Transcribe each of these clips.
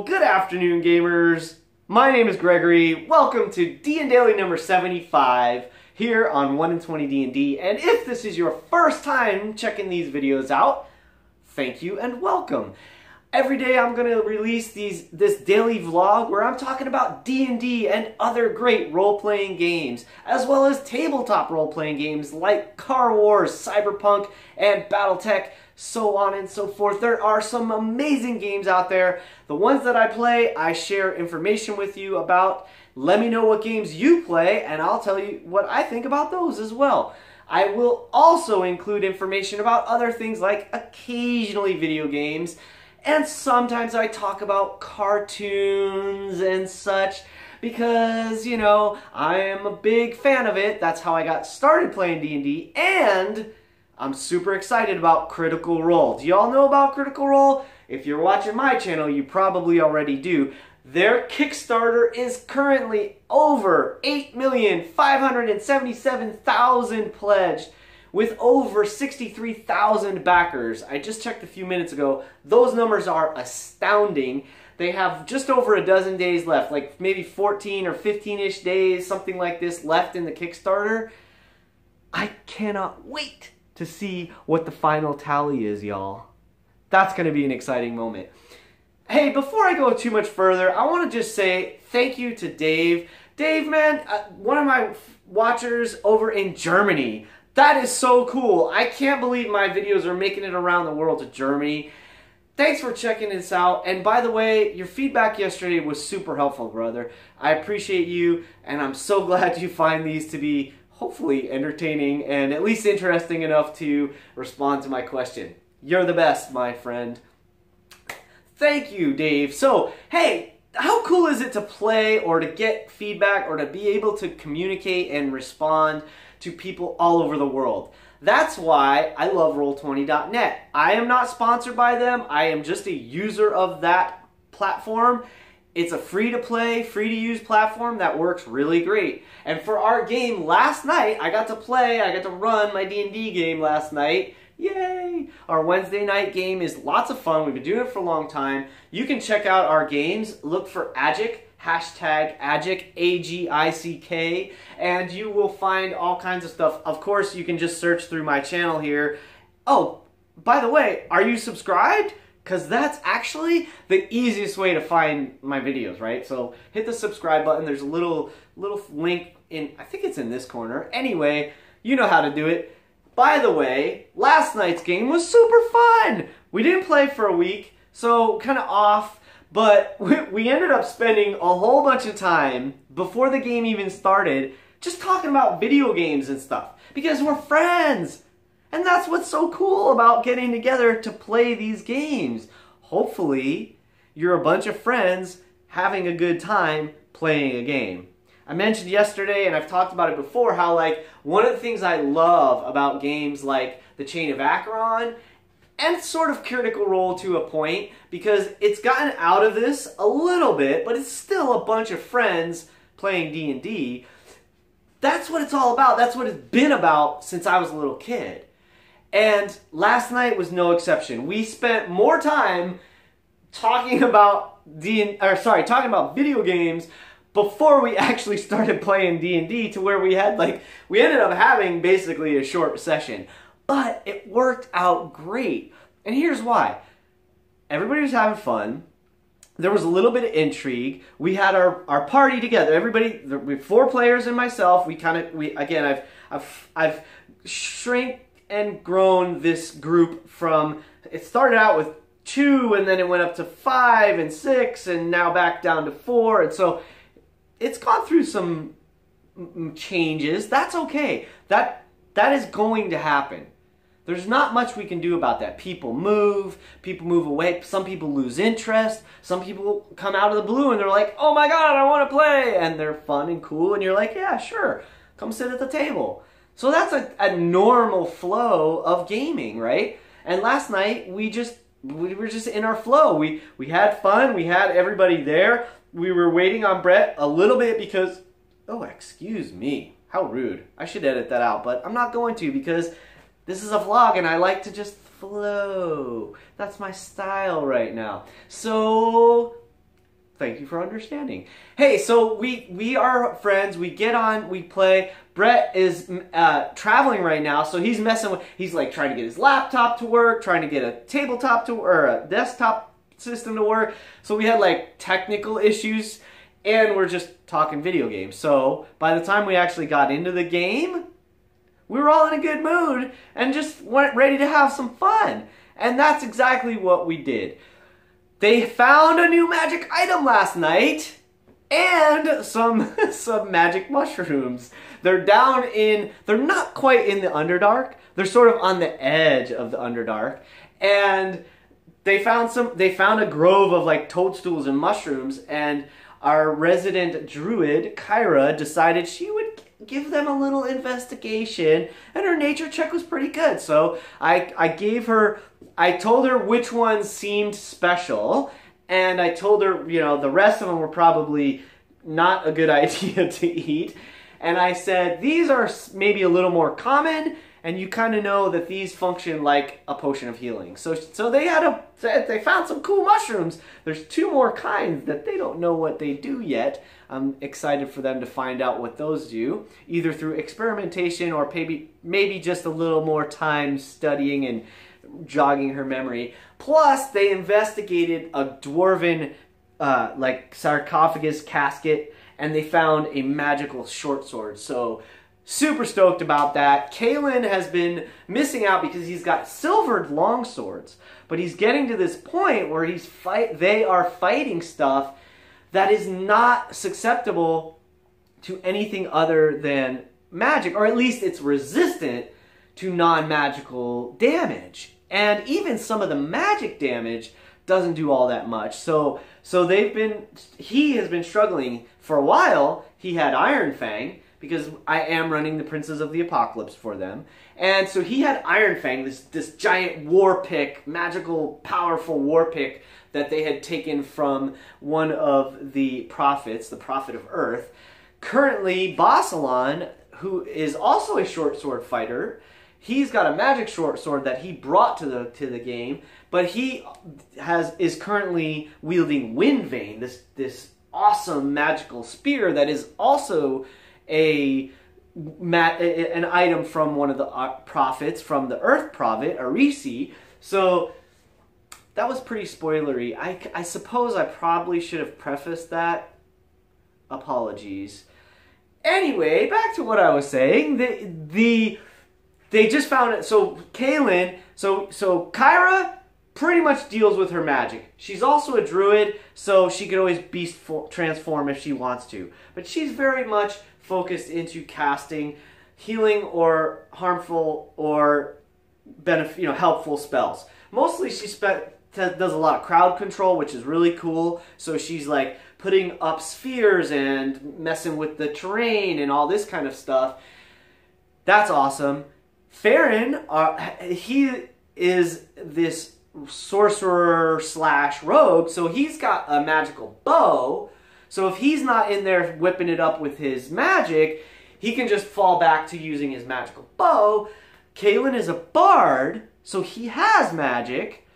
So, good afternoon, gamers. My name is Gregory. Welcome to DnDaily number 75 here on 1 in 20 D&D. And if this is your first time checking these videos out, thank you and welcome. Every day I'm going to release this daily vlog where I'm talking about D&D and other great role-playing games, as well as tabletop role-playing games like Car Wars, Cyberpunk, and Battletech, so on and so forth. There are some amazing games out there. The ones that I play, I share information with you about. Let me know what games you play, and I'll tell you what I think about those as well. I will also include information about other things like occasionally video games, and sometimes I talk about cartoons and such because, you know, I am a big fan of it. That's how I got started playing D&D, and I'm super excited about Critical Role. Do y'all know about Critical Role? If you're watching my channel, you probably already do. Their Kickstarter is currently over 8,577,000 pledged, with over 63,000 backers. I just checked a few minutes ago. Those numbers are astounding. They have just over a dozen days left, like maybe 14 or 15-ish days, something like this, left in the Kickstarter. I cannot wait to see what the final tally is, y'all. That's going to be an exciting moment. Hey, before I go too much further, I want to just say thank you to Dave. Dave, man, one of my watchers over in Germany. That is so cool. I can't believe my videos are making it around the world to Germany. Thanks for checking this out. And by the way, your feedback yesterday was super helpful, brother. I appreciate you, and I'm so glad you find these to be hopefully entertaining and at least interesting enough to respond to my question. You're the best, my friend. Thank you, Dave. So, hey, how cool is it to play or to get feedback or to be able to communicate and respond to people all over the world? That's why I love Roll20.net. I am not sponsored by them. I am just a user of that platform. It's a free-to-play, free-to-use platform that works really great. And for our game last night, I got to run my D&D game last night. Yay! Our Wednesday night game is lots of fun. We've been doing it for a long time. You can check out our games. Look for Agic, hashtag Agic, A-G-I-C-K, and you will find all kinds of stuff. Of course, you can just search through my channel here. Oh, by the way, are you subscribed? Because that's actually the easiest way to find my videos, right? So hit the subscribe button. There's a little link in, I think it's in this corner. Anyway, you know how to do it. By the way, last night's game was super fun. We didn't play for a week, so kind of off, but we ended up spending a whole bunch of time before the game even started just talking about video games and stuff because we're friends. And that's what's so cool about getting together to play these games. Hopefully, you're a bunch of friends having a good time playing a game. I mentioned yesterday, and I've talked about it before, how like one of the things I love about games like The Chain of Acheron and sort of Critical Role to a point, because it's gotten out of this a little bit, but it's still a bunch of friends playing D&D. That's what it's all about. That's what it's been about since I was a little kid. And last night was no exception. We spent more time talking about talking about video games before we actually started playing D&D, to where we ended up having basically a short session. But it worked out great. And here's why. Everybody was having fun. There was a little bit of intrigue. We had our party together. Everybody, we 4 players and myself. Again, I've shrank and grown this group from, it started out with 2 and then it went up to 5 and 6 and now back down to 4, and so it's gone through some changes. That's okay. That is going to happen. There's not much we can do about that. People move away, some people lose interest, some people come out of the blue and they're like, oh my god, I want to play, and they're fun and cool, and you're like, yeah, sure, come sit at the table. So that's a normal flow of gaming, right? And last night, we were just in our flow. We had fun. We had everybody there. We were waiting on Brett a little bit because, oh, excuse me. How rude. I should edit that out, but I'm not going to because this is a vlog and I like to just flow. That's my style right now. So thank you for understanding. Hey, so we are friends. We get on, we play. Brett is traveling right now, so he's messing with, he's like trying to get his laptop to work, trying to get a tabletop to, or a desktop system to work. So we had like technical issues, and we're just talking video games. So by the time we actually got into the game, we were all in a good mood and just went ready to have some fun. And that's exactly what we did. They found a new magic item last night and some magic mushrooms. They're down in, they're not quite in the Underdark. They're sort of on the edge of the Underdark. And they found a grove of like toadstools and mushrooms, and our resident druid, Kyra, decided she would give them a little investigation, and her nature check was pretty good. So I told her which ones seemed special, and I told her, you know, the rest of them were probably not a good idea to eat. And I said, these are maybe a little more common, and you kind of know that these function like a potion of healing. So they found some cool mushrooms. There's 2 more kinds that they don't know what they do yet. I'm excited for them to find out what those do, either through experimentation or maybe just a little more time studying and jogging her memory. Plus, they investigated a dwarven like sarcophagus casket, and they found a magical short sword. So super stoked about that. Kalen has been missing out because he's got silvered long swords, but he's getting to this point where they are fighting stuff that is not susceptible to anything other than magic, or at least it's resistant to non-magical damage. And even some of the magic damage doesn't do all that much. So he has been struggling for a while. He had Iron Fang, because I am running the Princes of the Apocalypse for them. And so he had Iron Fang, this giant war pick, magical, powerful war pick that they had taken from one of the prophets, the Prophet of Earth. Currently, Basilan, who is also a short sword fighter, he's got a magic short sword that he brought to the game, but he is currently wielding Windvane, this awesome magical spear that is also an item from one of the prophets, from the Earth Prophet, Arisi. So that was pretty spoilery. I suppose I probably should have prefaced that. Apologies. Anyway, back to what I was saying. They just found it. So Kaylin, so Kyra pretty much deals with her magic. She's also a druid, so she could always beast transform if she wants to. But she's very much focused into casting healing or harmful or helpful spells. Mostly she does a lot of crowd control, which is really cool. So she's like putting up spheres and messing with the terrain and all this kind of stuff. That's awesome. Farron, he is this sorcerer / rogue, so he's got a magical bow. So if he's not in there whipping it up with his magic, he can just fall back to using his magical bow. Kalen is a bard, so he has magic,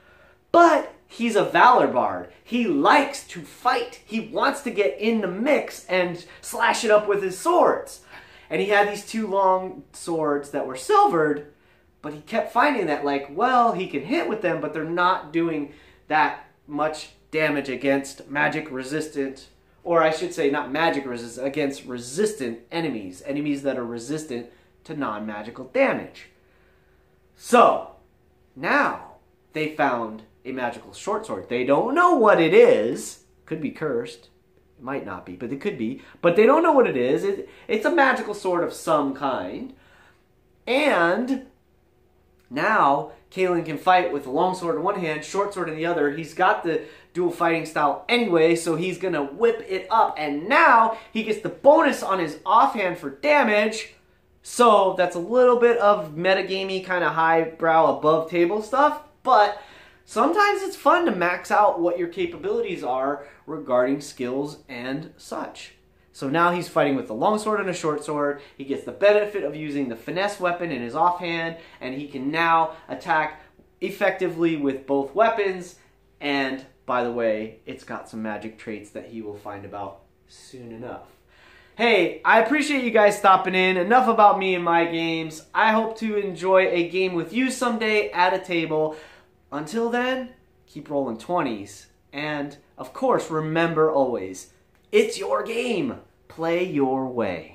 but he's a valor bard. He likes to fight. He wants to get in the mix and slash it up with his swords. And he had these 2 long swords that were silvered, but he kept finding that, like, well, he can hit with them, but they're not doing that much damage against magic resistant, or I should say not magic resistant, against resistant enemies. Enemies that are resistant to non-magical damage. So, now they found a magical short sword. They don't know what it is. Could be cursed. It might not be, but it could be. But they don't know what it is. It's a magical sword of some kind. And now Kalen can fight with a long sword in one hand, short sword in the other. He's got the dual fighting style anyway, so he's going to whip it up. And now he gets the bonus on his offhand for damage. So that's a little bit of metagamey, kind of highbrow, above table stuff. But sometimes it's fun to max out what your capabilities are regarding skills and such. So now he's fighting with a long sword and a short sword. He gets the benefit of using the finesse weapon in his offhand, and he can now attack effectively with both weapons and By the way, it's got some magic traits that he will find about soon enough. Hey, I appreciate you guys stopping in. Enough about me and my games. I hope to enjoy a game with you someday at a table. Until then, keep rolling 20s. And, of course, remember always, it's your game. Play your way.